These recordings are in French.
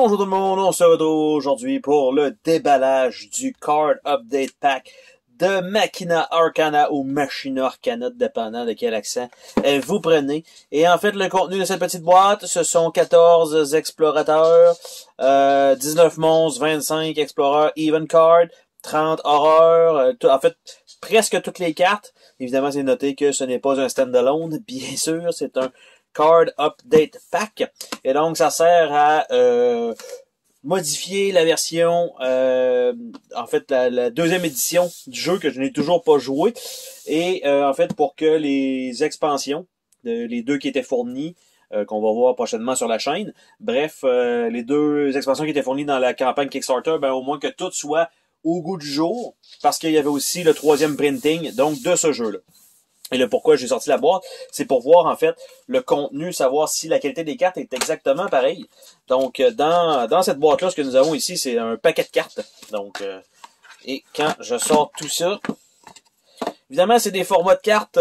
Bonjour tout le monde, on se retrouve aujourd'hui pour le déballage du Card Update Pack de Machina Arcana ou Machina Arcana, dépendant de quel accent vous prenez. Et en fait, le contenu de cette petite boîte, ce sont 14 explorateurs, 19 monstres, 25 exploreurs even card, 30 horreurs, en fait, presque toutes les cartes. Évidemment, c'est noté que ce n'est pas un standalone, bien sûr, c'est un Card Update Pack. Et donc, ça sert à modifier la version, en fait, la deuxième édition du jeu que je n'ai toujours pas joué. Et en fait, pour que les expansions, les deux qui étaient fournies, qu'on va voir prochainement sur la chaîne, bref, les deux expansions qui étaient fournies dans la campagne Kickstarter, ben au moins que tout soit au goût du jour, parce qu'il y avait aussi le troisième printing, donc de ce jeu-là. Et le pourquoi j'ai sorti la boîte, c'est pour voir en fait le contenu, savoir si la qualité des cartes est exactement pareille. Donc dans cette boîte-là, ce que nous avons ici, c'est un paquet de cartes. Donc et quand je sors tout ça, évidemment c'est des formats de cartes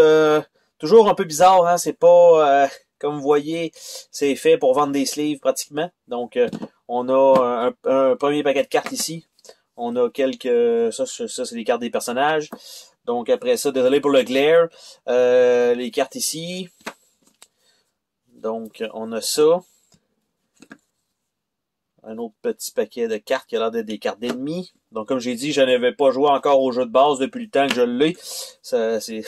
toujours un peu bizarres, hein. C'est pas comme vous voyez, c'est fait pour vendre des sleeves pratiquement. Donc on a un premier paquet de cartes ici. On a quelques, ça c'est les cartes des personnages. Donc après ça, désolé pour le glare, les cartes ici. Donc on a ça. Un autre petit paquet de cartes qui a l'air d'être des cartes d'ennemis. Donc comme j'ai dit, je n'avais pas joué encore au jeu de base depuis le temps que je l'ai. Ça c'est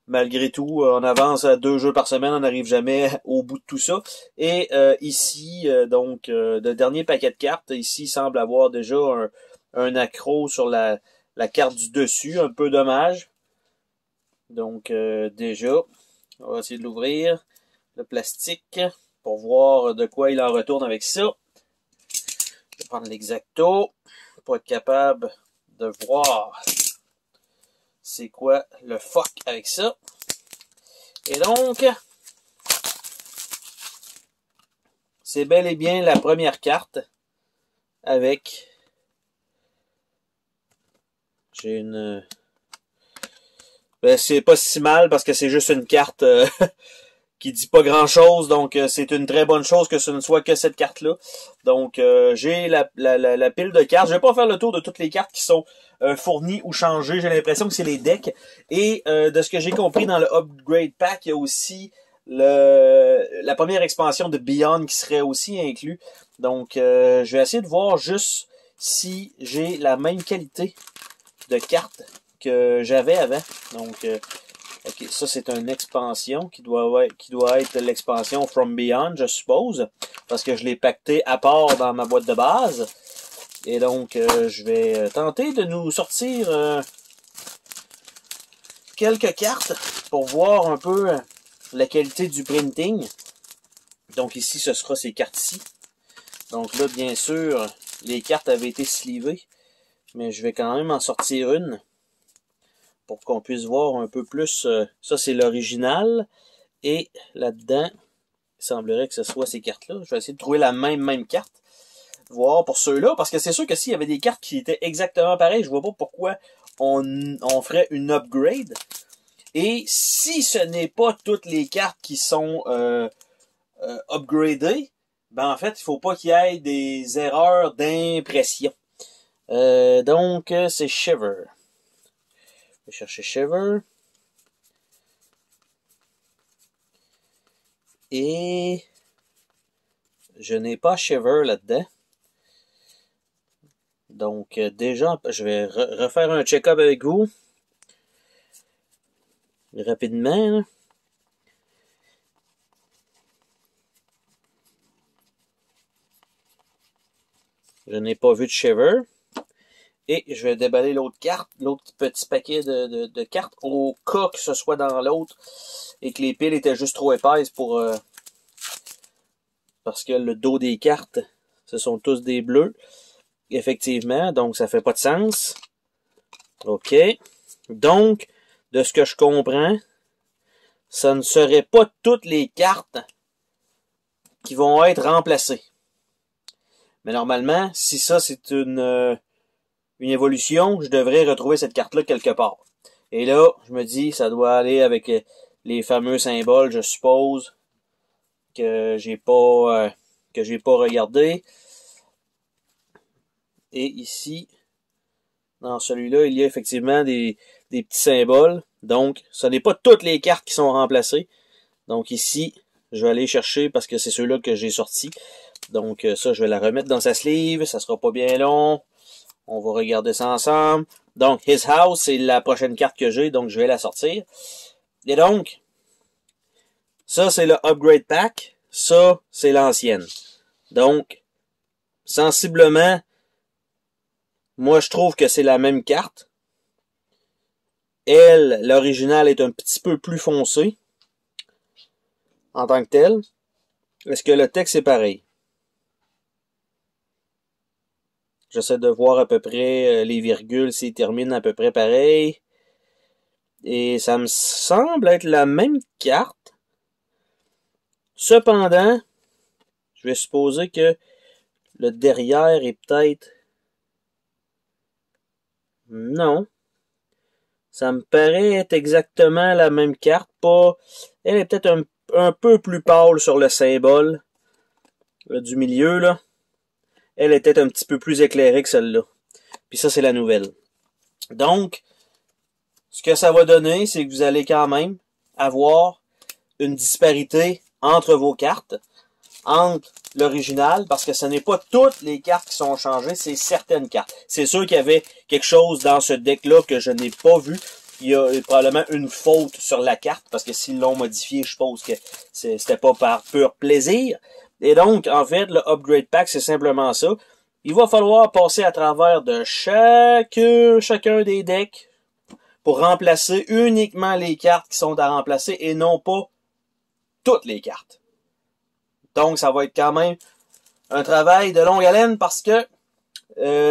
malgré tout, on avance à 2 jeux par semaine, on n'arrive jamais au bout de tout ça. Et ici, donc le dernier paquet de cartes, ici semble avoir déjà un accro sur la carte du dessus, un peu dommage. Donc déjà, on va essayer de l'ouvrir, le plastique, pour voir de quoi il en retourne avec ça. Je vais prendre l'exacto pour être capable de voir c'est quoi le fuck avec ça. Et donc, c'est bel et bien la première carte avec... J'ai une... Ben, c'est pas si mal parce que c'est juste une carte qui dit pas grand chose. Donc, c'est une très bonne chose que ce ne soit que cette carte-là. Donc, j'ai la pile de cartes. Je vais pas faire le tour de toutes les cartes qui sont fournies ou changées. J'ai l'impression que c'est les decks. Et de ce que j'ai compris dans le Upgrade Pack, il y a aussi la première expansion de Beyond qui serait aussi inclus. Donc, je vais essayer de voir juste si j'ai la même qualité de cartes que j'avais avant. Donc, ok, ça c'est une expansion qui doit être l'expansion From Beyond, je suppose, parce que je l'ai pacté à part dans ma boîte de base. Et donc, je vais tenter de nous sortir quelques cartes pour voir un peu la qualité du printing. Donc ici, ce sera ces cartes-ci. Donc là, bien sûr, les cartes avaient été slivées. Mais je vais quand même en sortir une pour qu'on puisse voir un peu plus. Ça, c'est l'original. Et là-dedans, il semblerait que ce soit ces cartes-là. Je vais essayer de trouver la même carte. Voir pour ceux-là. Parce que c'est sûr que s'il y avait des cartes qui étaient exactement pareilles, je vois pas pourquoi on ferait une upgrade. Et si ce n'est pas toutes les cartes qui sont upgradées, ben en fait, il faut pas qu'il y ait des erreurs d'impression. Donc, c'est Shiver. Je vais chercher Shiver. Et je n'ai pas Shiver là-dedans. Donc, déjà, je vais refaire un check-up avec vous. Rapidement. Là. Je n'ai pas vu de Shiver. Et je vais déballer l'autre carte, l'autre petit paquet de cartes, au cas que ce soit dans l'autre et que les piles étaient juste trop épaisses pour... parce que le dos des cartes, ce sont tous des bleus. Effectivement, donc ça fait pas de sens. OK. Donc, de ce que je comprends, ça ne serait pas toutes les cartes qui vont être remplacées. Mais normalement, si ça c'est une évolution, je devrais retrouver cette carte-là quelque part. Et là, je me dis, ça doit aller avec les fameux symboles, je suppose, que j'ai pas regardé. Et ici, dans celui-là, il y a effectivement des petits symboles. Donc, ce n'est pas toutes les cartes qui sont remplacées. Donc ici, je vais aller chercher parce que c'est ceux-là que j'ai sortis. Donc ça, je vais la remettre dans sa sleeve. Ça sera pas bien long. On va regarder ça ensemble. Donc, His House, c'est la prochaine carte que j'ai. Donc, je vais la sortir. Et donc, ça, c'est le Upgrade Pack. Ça, c'est l'ancienne. Donc, sensiblement, moi, je trouve que c'est la même carte. Elle, l'original, est un petit peu plus foncé en tant que tel. Est-ce que le texte est pareil? J'essaie de voir à peu près les virgules s'ils terminent à peu près pareil. Et ça me semble être la même carte. Cependant, je vais supposer que le derrière est peut-être... Non. Ça me paraît être exactement la même carte. Pas... Elle est peut-être un peu plus pâle sur le symbole du milieu, là. Elle était un petit peu plus éclairée que celle-là. Puis ça, c'est la nouvelle. Donc, ce que ça va donner, c'est que vous allez quand même avoir une disparité entre vos cartes, entre l'original, parce que ce n'est pas toutes les cartes qui sont changées, c'est certaines cartes. C'est sûr qu'il y avait quelque chose dans ce deck-là que je n'ai pas vu. Il y a probablement une faute sur la carte, parce que s'ils l'ont modifié, je suppose que c'était pas par pur plaisir. Et donc, en fait, le Upgrade Pack, c'est simplement ça. Il va falloir passer à travers de chacun des decks pour remplacer uniquement les cartes qui sont à remplacer et non pas toutes les cartes. Donc, ça va être quand même un travail de longue haleine parce que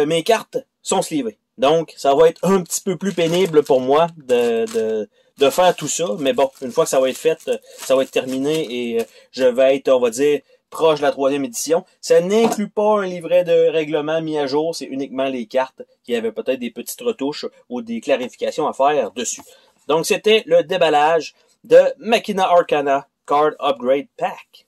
mes cartes sont slivées. Donc, ça va être un petit peu plus pénible pour moi de faire tout ça. Mais bon, une fois que ça va être fait, ça va être terminé et je vais être, on va dire, proche de la 3e édition. Ça n'inclut pas un livret de règlement mis à jour. C'est uniquement les cartes qui avaient peut-être des petites retouches ou des clarifications à faire dessus. Donc, c'était le déballage de Machina Arcana Card Upgrade Pack.